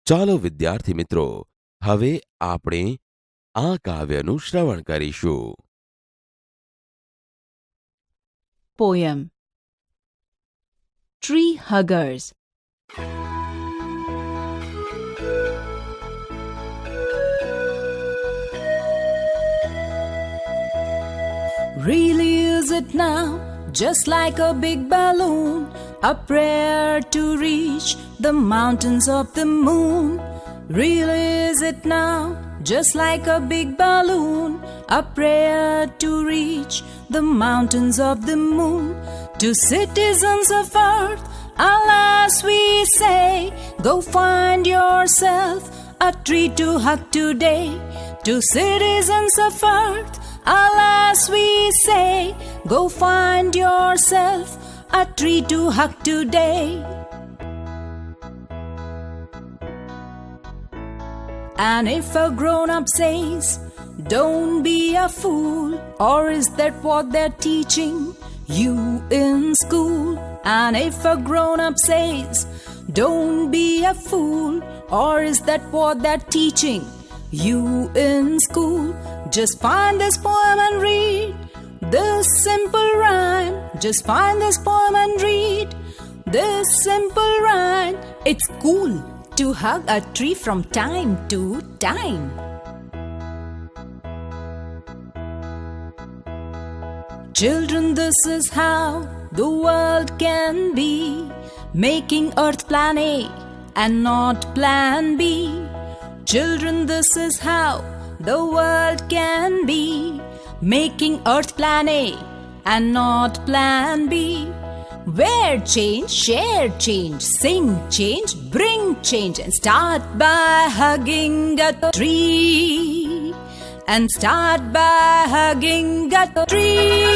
ચાલો વિદ્યાર્થી મિત્રો, હવે આપણે આ કાવ્યનું શ્રવણ કરીશું. Poem Tree Huggers. Really is it now, just like a big balloon, a prayer to reach the mountains of the moon? Really is it now, just like a big balloon, a prayer to reach the mountains of the moon? To citizens of earth, alas we say, go find yourself a tree to hug today. To citizens of earth, alas we say, go find yourself a tree to hug today. And if a grown-up says, don't be a fool, or is that what they're teaching you in school? And if a grown-up says, don't be a fool, or is that what they're teaching you in school? Just find this poem and read this simple rhyme. Just find this poem and read this simple rhyme. It's cool to hug a tree from time to time. Children, this is how the world can be, making earth plan A and not plan B. Children, this is how the world can be, making earth plan A and not plan B. Wear change, share change, sing change, bring change, and start by hugging a tree. And start by hugging a tree.